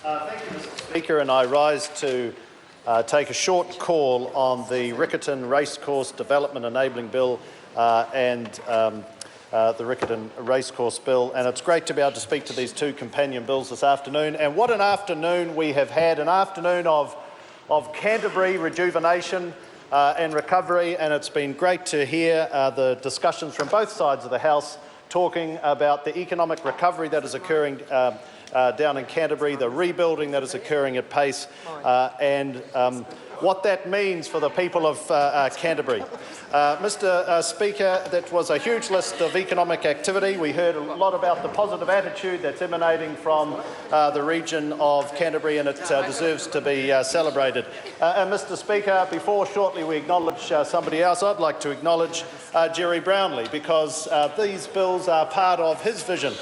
Thank you, Mr. Speaker, and I rise to take a short call on the Riccarton Racecourse Development Enabling Bill and the Riccarton Racecourse Bill. And it's great to be able to speak to these two companion bills this afternoon. And what an afternoon we have had, an afternoon of Canterbury rejuvenation and recovery, and it's been great to hear the discussions from both sides of the House talking about the economic recovery that is occurring down in Canterbury, the rebuilding that is occurring at pace, and what that means for the people of Canterbury. Mr. Speaker, that was a huge list of economic activity. We heard a lot about the positive attitude that's emanating from the region of Canterbury, and it deserves to be celebrated. And Mr. Speaker, before shortly we acknowledge somebody else, I'd like to acknowledge Jerry Brownlee, because these bills are part of his vision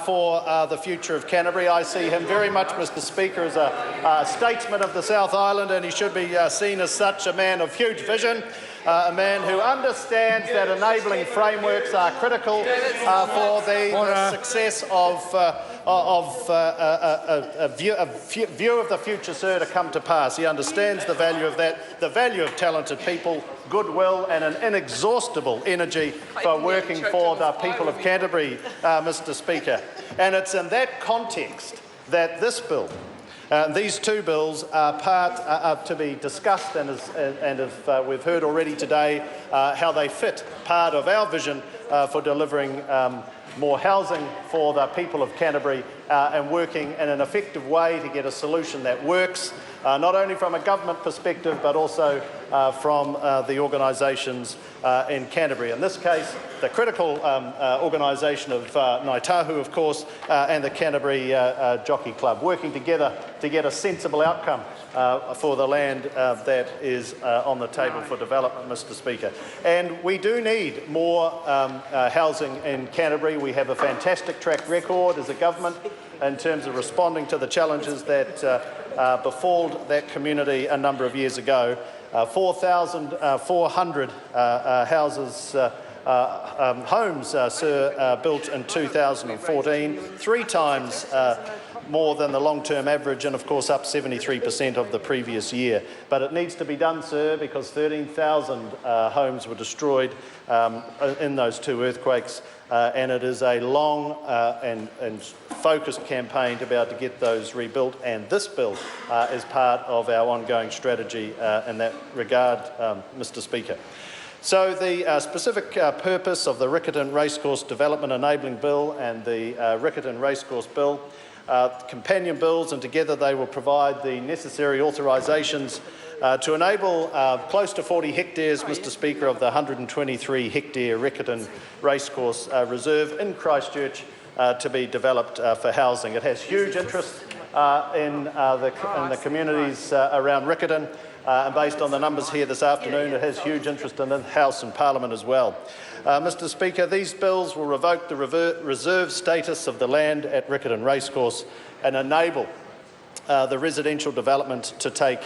for the future of Canterbury. I see him very much, Mr. Speaker, as a statesman of the South Island, and he should be seen as such, a man of huge vision, a man who understands that enabling frameworks are critical for the success of a view of the future, sir, to come to pass. He understands the value of that, the value of talented people, goodwill and an inexhaustible energy for working for the people of Canterbury, Mr. Speaker. And it's in that context that this bill, these two bills are to be discussed, and as we've heard already today, how they fit part of our vision for delivering more housing for the people of Canterbury and working in an effective way to get a solution that works, not only from a government perspective but also from the organisations in Canterbury. In this case, the critical organisation of Ngāi Tahu, of course, and the Canterbury Jockey Club, working together to get a sensible outcome for the land that is on the table for development, Mr. Speaker. And we do need more housing in Canterbury. We have a fantastic track record as a government in terms of responding to the challenges that befalled that community a number of years ago. 4,400 homes, built in 2014, 3 times more than the long-term average, and of course up 73% of the previous year. But it needs to be done, sir, because 13,000 homes were destroyed in those 2 earthquakes, and it is a long and focused campaign to be able to get those rebuilt, and this bill is part of our ongoing strategy in that regard, Mr. Speaker. So the specific purpose of the Riccarton Racecourse Development Enabling Bill and the Riccarton Racecourse Bill, companion bills, and together they will provide the necessary authorisations to enable close to 40 hectares, Mr. Speaker, of the 123 hectare Riccarton Racecourse Reserve in Christchurch to be developed for housing. It has huge interest in the communities around Riccarton. And based on the numbers here this afternoon, it has huge interest in the House and Parliament as well. Mr. Speaker, these bills will revoke the reserve status of the land at Riccarton Racecourse and enable the residential development to take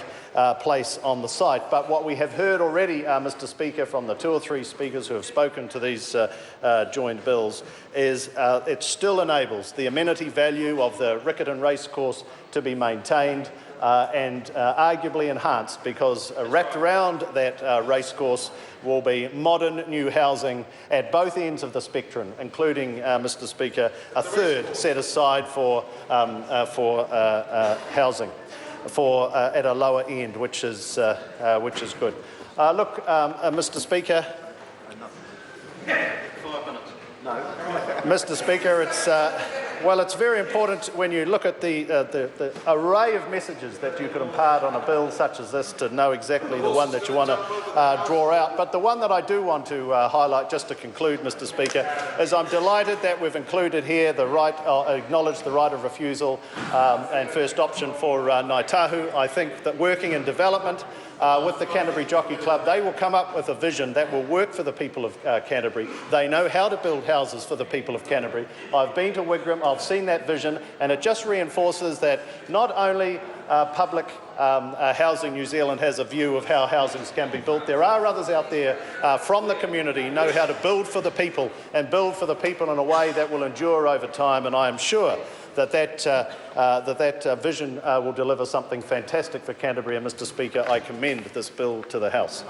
place on the site. But what we have heard already, Mr. Speaker, from the 2 or 3 speakers who have spoken to these joint bills is it still enables the amenity value of the Riccarton Racecourse to be maintained and arguably enhanced, because wrapped around that racecourse will be modern new housing at both ends of the spectrum, including, Mr. Speaker, a third set aside for housing at a lower end, which is good. Look, Mr. Speaker. 5 minutes. No. Mr. Speaker, it's very important when you look at the array of messages that you could impart on a bill such as this to know exactly the one that you want to draw out. But the one that I do want to highlight, just to conclude, Mr. Speaker, is I'm delighted that we've included here the right, acknowledged the right of refusal and first option for Ngāi Tahu. I think that working in development with the Canterbury Jockey Club, they will come up with a vision that will work for the people of Canterbury. They know how to build houses for the people of Canterbury. I've been to Wigram, I've seen that vision, and it just reinforces that not only public Housing New Zealand has a view of how housings can be built. There are others out there from the community who know how to build for the people and build for the people in a way that will endure over time, and I am sure that vision will deliver something fantastic for Canterbury. And Mr. Speaker, I commend this bill to the House.